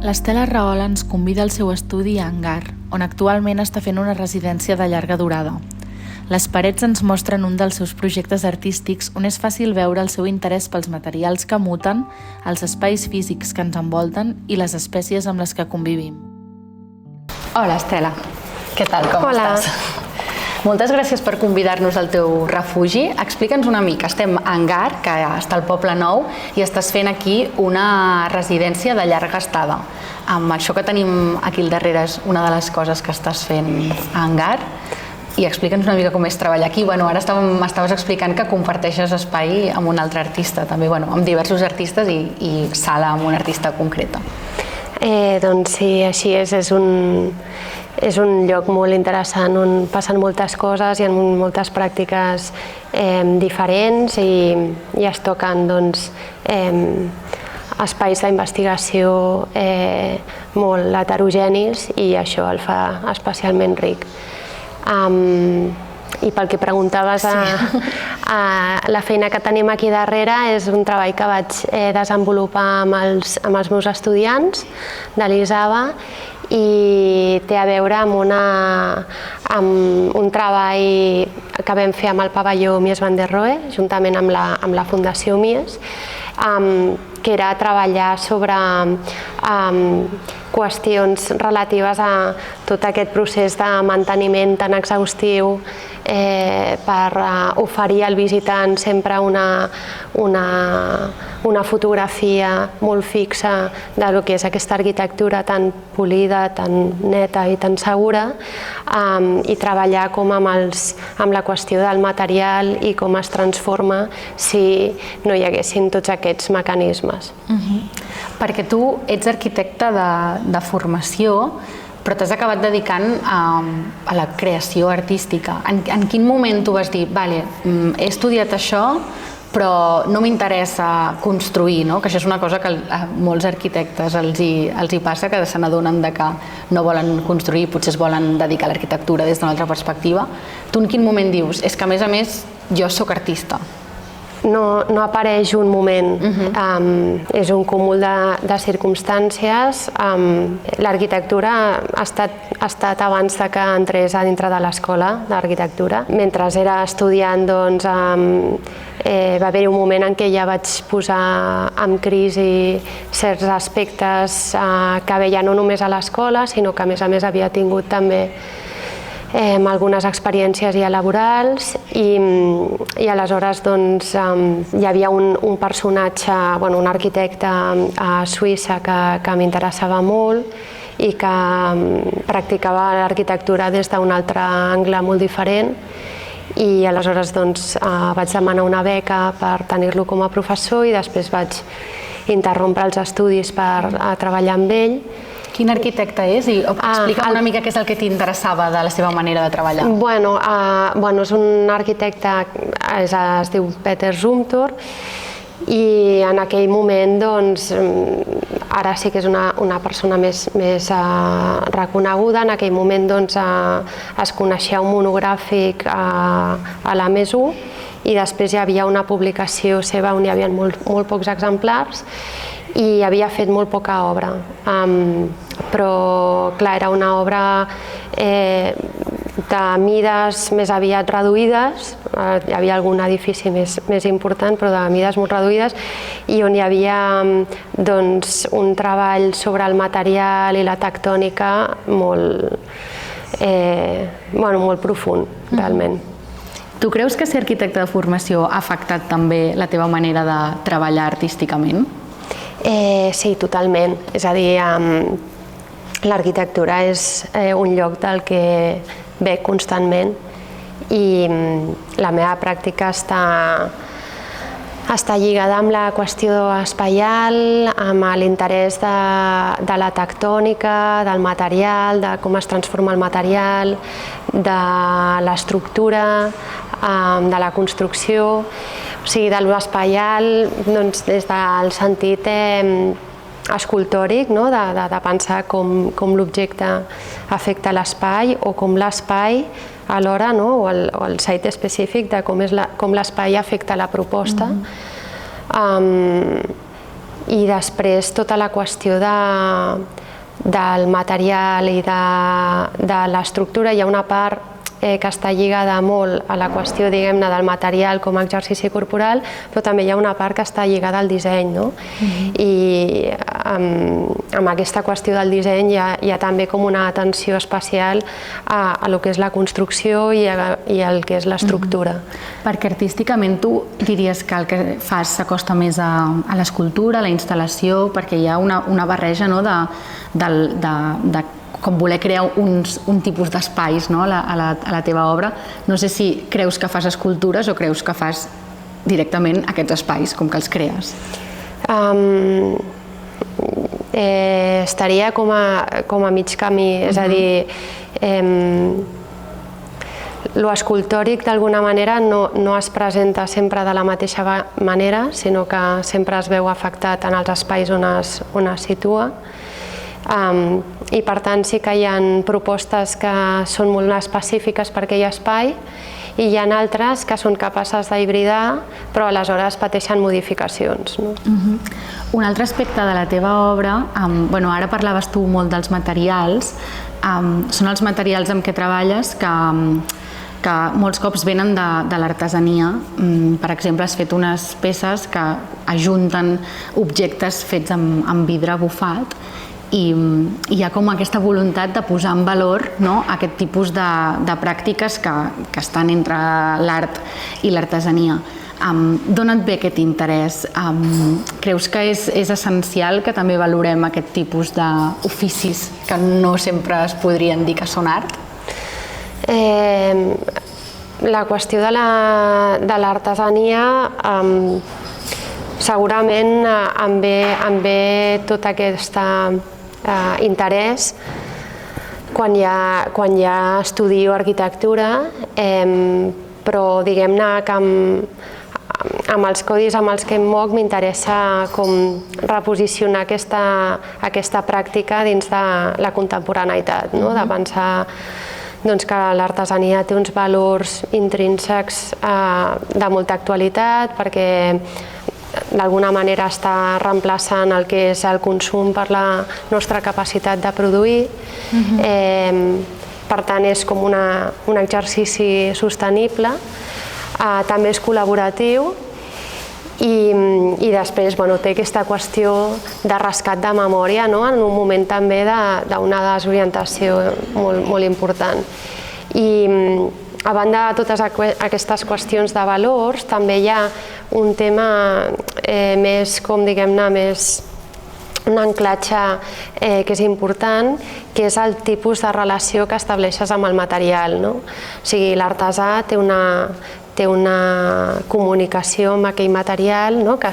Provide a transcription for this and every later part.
L'Estela Rahola ens convida al seu estudi a Hangar, on actualment està fent una residència de llarga durada. Les parets ens mostren un dels seus projectes artístics on és fàcil veure el seu interès pels materials que muten, els espais físics que ens envolten i les espècies amb les que convivim. Hola, Estela. Què tal, com estàs? Moltes gràcies per convidar-nos al teu refugi. Explica'ns una mica. Estem a Hangar, que està al Poble Nou, i estàs fent aquí una residència de llarga estada. Amb això que tenim aquí al darrere és una de les coses que estàs fent a Hangar. I explica'ns una mica com és treballar aquí. Ara m'estaves explicant que comparteixes espai amb un altre artista, també, amb diversos artistes i sala amb una artista concreta. Doncs sí, així és. És un lloc molt interessant on passen moltes coses, hi ha moltes pràctiques diferents i es toquen espais d'investigació molt heterogenis i això el fa especialment ric. I pel que preguntaves, la feina que tenim aquí darrere és un treball que vaig desenvolupar amb els meus estudiants de l'ISABA i té a veure amb un treball que vam fer amb el pavelló Mies van der Rohe, juntament amb la Fundació Mies, que era treballar sobre qüestions relatives a tot aquest procés de manteniment tan exhaustiu per oferir al visitant sempre una fotografia molt fixa del que és aquesta arquitectura tan polida, tan neta i tan segura, i treballar com amb la qüestió del material i com es transforma si no hi haguessin tots aquests mecanismes. Perquè tu ets arquitecte de formació, però t'has acabat dedicant a la creació artística. En quin moment tu vas dir, vale, he estudiat això, però no m'interessa construir, que això és una cosa que a molts arquitectes els hi passa, que se n'adonen que no volen construir, potser es volen dedicar a l'arquitectura des d'una altra perspectiva. Tu en quin moment dius, és que a més jo sóc artista? No apareix un moment, és un cúmul de circumstàncies. L'arquitectura ha estat abans que entrés a dintre de l'escola d'arquitectura. Mentre era estudiant, va haver un moment en què ja vaig posar en crisi certs aspectes que veia no només a l'escola, sinó que a més havia tingut també algunes experiències ja laborals i aleshores hi havia un personatge, un arquitecte a Suïssa que m'interessava molt i que practicava l'arquitectura des d'un altre angle molt diferent i aleshores vaig demanar una beca per tenir-lo com a professor i després vaig interrompre els estudis per treballar amb ell. Quin arquitecte és? I explica'm una mica què és el que t'interessava de la seva manera de treballar. És un arquitecte, es diu Peter Zumthor, i en aquell moment, ara sí que és una persona més reconeguda, en aquell moment es coneixia un monogràfic a la Més1 i després hi havia una publicació seva on hi havia molt pocs exemplars i havia fet molt poca obra, però clar, era una obra de mides més aviat reduïdes, hi havia algun edifici més important però de mides molt reduïdes i on hi havia un treball sobre el material i la tectònica molt profund, realment. Tu creus que ser arquitecte de formació ha afectat també la teva manera de treballar artísticament? Sí, totalment. És a dir, l'arquitectura és un lloc del que bec constantment i la meva pràctica està lligada amb la qüestió espaial, amb l'interès de la tectònica, del material, de com es transforma el material, de l'estructura, de la construcció, o sigui, de l'espaial des del sentit escultòric, de pensar com l'objecte afecta l'espai o com l'espai alhora, o el site específic de com l'espai afecta la proposta. I després tota la qüestió de del material i de l'estructura. Hi ha una part que està lligada molt a la qüestió, diguem-ne, del material com a exercici corporal, però també hi ha una part que està lligada al disseny, no? I amb aquesta qüestió del disseny hi ha també com una atenció especial a lo que és la construcció i el que és l'estructura. Perquè artísticament tu diries que el que fas s'acosta més a l'escultura, a la instal·lació, perquè hi ha una barreja de com voler crear un tipus d'espais a la teva obra. No sé si creus que fas escultures o creus que fas directament aquests espais, com que els crees. Estaria com a mig camí, és a dir, lo escultòric d'alguna manera no es presenta sempre de la mateixa manera, sinó que sempre es veu afectat en els espais on es situa. I per tant sí que hi ha propostes que són molt específiques per aquell espai i hi ha altres que són capaces d'hibridar però aleshores pateixen modificacions. Un altre aspecte de la teva obra, ara parlaves tu molt dels materials, són els materials amb què treballes que molts cops venen de l'artesania. Per exemple, has fet unes peces que ajunten objectes fets amb vidre bufat i hi ha com aquesta voluntat de posar en valor aquest tipus de pràctiques que estan entre l'art i l'artesania. D'on et ve aquest interès? Creus que és essencial que també valorem aquest tipus d'oficis que no sempre es podrien dir que són art? La qüestió de l'artesania segurament em ve tot aquest interès quan ja estudio arquitectura, però diguem-ne que amb els codis amb els que em moc m'interessa com reposicionar aquesta pràctica dins de la contemporaneïtat, de pensar que l'artesania té uns valors intrínsecs de molta actualitat perquè d'alguna manera està reemplaçant el que és el consum per la nostra capacitat de produir. Per tant, és com un exercici sostenible, també és col·laboratiu i després té aquesta qüestió de rescat de memòria en un moment també d'una desorientació molt important. I a banda de totes aquestes qüestions de valors, també hi ha un tema més, com diguem-ne, més un anclatge que és important, que és el tipus de relació que estableixes amb el material. O sigui, l'artesà té una comunicació amb aquell material que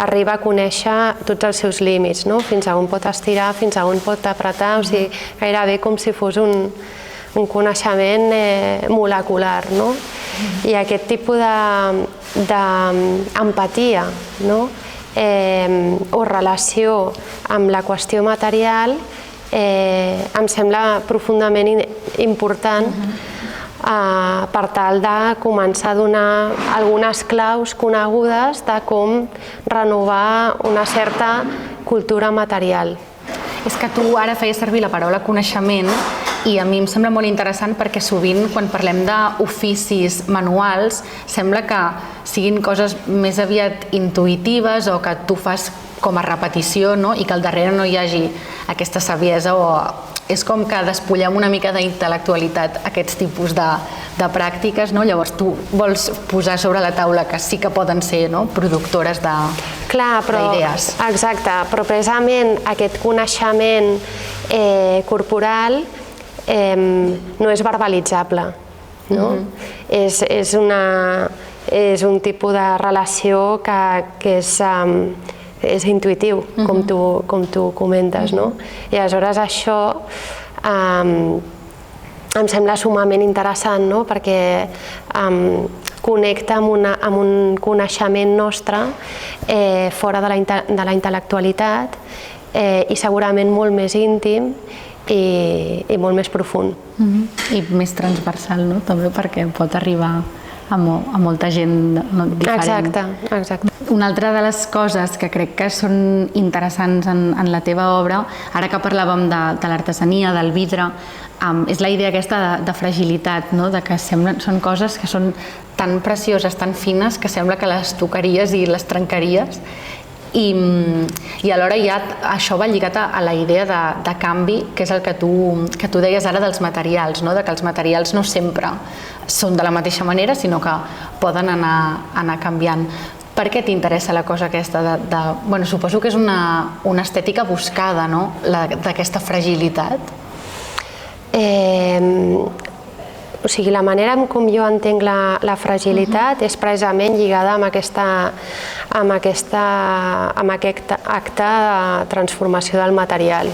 arriba a conèixer tots els seus límits, fins a on pot estirar, fins a on pot apretar, o sigui, gairebé com si fos un coneixement molecular. I aquest tipus d'empatia o relació amb la qüestió material em sembla profundament important per tal de començar a donar algunes claus conegudes de com renovar una certa cultura material. És que tu ara feies servir la paraula coneixement i a mi em sembla molt interessant perquè sovint quan parlem d'oficis manuals sembla que siguin coses més aviat intuïtives o que tu fas com a repetició i que al darrere no hi hagi aquesta saviesa o és com que despullem una mica d'intel·lectualitat aquests tipus de pràctiques, llavors tu vols posar sobre la taula que sí que poden ser productores d'idees. Exacte, però precisament aquest coneixement corporal no és verbalitzable. És un tipus de relació que és intuïtiu, com tu comentes. I aleshores això em sembla sumament interessant perquè connecta amb un coneixement nostre fora de la intel·lectualitat i segurament molt més íntim i molt més profund. I més transversal, també, perquè pot arribar a molta gent diferent. Exacte. Una altra de les coses que crec que són interessants en la teva obra, ara que parlàvem de l'artesania, del vidre, és la idea aquesta de fragilitat, no? De que són coses que són tan precioses, tan fines, que sembla que les tocaries i les trencaries. I alhora ja això va lligat a la idea de canvi, que és el que tu deies ara dels materials, no? De que els materials no sempre són de la mateixa manera, sinó que poden anar canviant. Per què t'interessa la cosa aquesta bueno, suposo que és una estètica buscada, no? D'aquesta fragilitat? O sigui, la manera com jo entenc la fragilitat és precisament lligada amb aquest acte de transformació del material.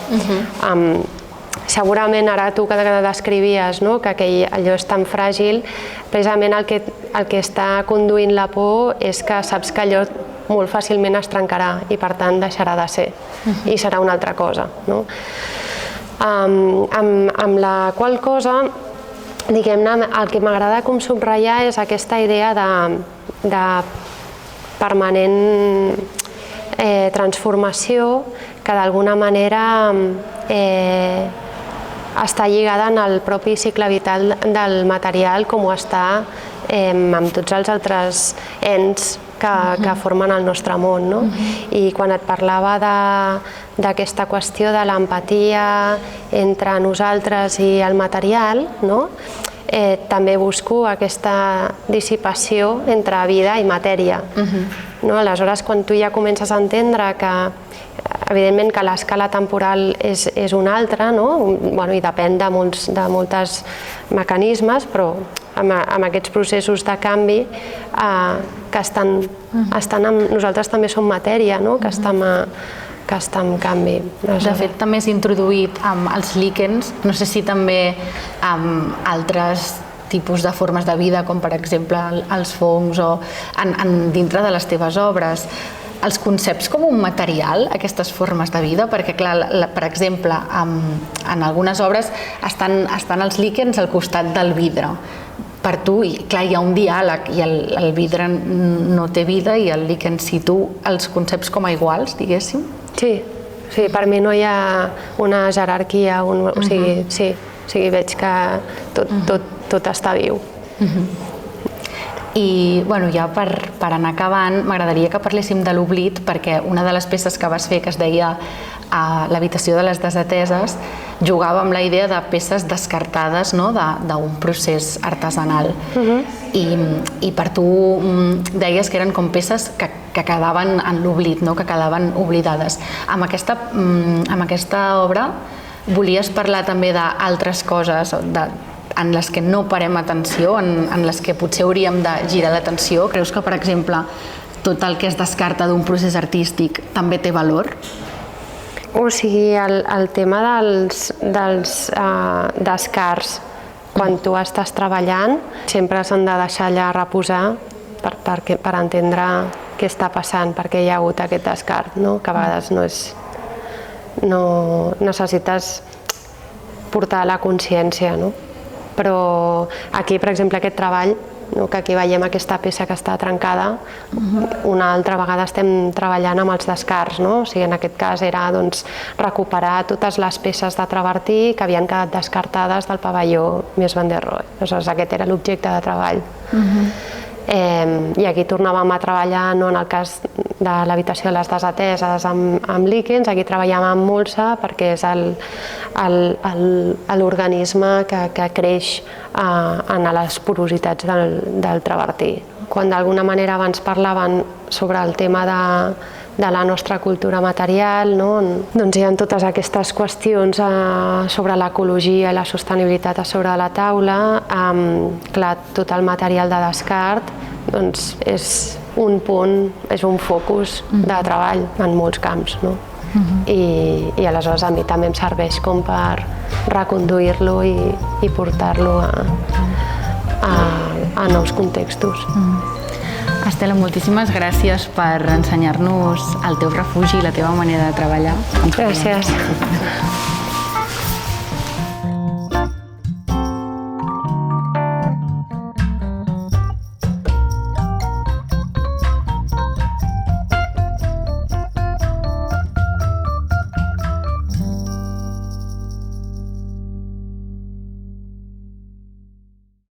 Segurament ara tu que descrivies que allò és tan fràgil, precisament el que està conduint la por és que saps que allò molt fàcilment es trencarà i per tant deixarà de ser i serà una altra cosa. Amb la qual cosa, diguem-ne, el que m'agrada com subratllar és aquesta idea de permanent transformació que d'alguna manera està lligada en el propi cicle vital del material, com ho està amb tots els altres ens que formen el nostre món. I quan et parlava d'aquesta qüestió de l'empatia entre nosaltres i el material, també busco aquesta dissipació entre vida i matèria. Aleshores, quan tu ja comences a entendre que evidentment que l'escala temporal és una altra, i depèn de molts mecanismes, però amb aquests processos de canvi que estan amb nosaltres també som matèria, que està en canvi. De fet, també és introduït amb els líquens, no sé si també amb altres tipus de formes de vida, com per exemple els fongs o dintre de les teves obres. Els conceps com un material, aquestes formes de vida, perquè clar, per exemple, en algunes obres estan els líquens al costat del vidre. Per tu, clar, hi ha un diàleg i el vidre no té vida i el líquen sí. Tu els conceps com a iguals, diguéssim? Sí, per mi no hi ha una jerarquia, o sigui, veig que tot està viu. I ja per anar acabant, m'agradaria que parléssim de l'oblit, perquè una de les peces que vas fer, que es deia l'habitació de les desateses, jugava amb la idea de peces descartades d'un procés artesanal. I per tu deies que eren com peces que quedaven en l'oblit, que quedaven oblidades. Amb aquesta obra volies parlar també d'altres coses, en les que no parem atenció, en les que potser hauríem de girar l'atenció? Creus que, per exemple, tot el que es descarta d'un procés artístic també té valor? O sigui, el tema dels descarts, quan tu estàs treballant, sempre s'han de deixar allà reposar per entendre què està passant, per què hi ha hagut aquest descart, que a vegades no necessites portar la consciència, però aquí, per exemple, aquest treball, que aquí veiem aquesta peça que està trencada, una altra vegada estem treballant amb els descarts, o sigui, en aquest cas era recuperar totes les peces de travertí que havien quedat descartades del pavelló Mies van der Rohe. Aleshores, aquest era l'objecte de treball. I aquí tornàvem a treballar, en el cas de l'habitació de les desateses, amb líquens, aquí treballàvem amb molsa perquè és l'organisme que creix en les porositats del travertí. Quan d'alguna manera abans parlaven sobre el tema de la nostra cultura material, doncs hi ha totes aquestes qüestions sobre l'ecologia i la sostenibilitat a sobre de la taula. Clar, tot el material de descart és un punt, és un focus de treball en molts camps. I aleshores a mi també em serveix com per reconduir-lo i portar-lo a nous contextos. Estela, moltíssimes gràcies per ensenyar-nos el teu refugi i la teva manera de treballar. Gràcies.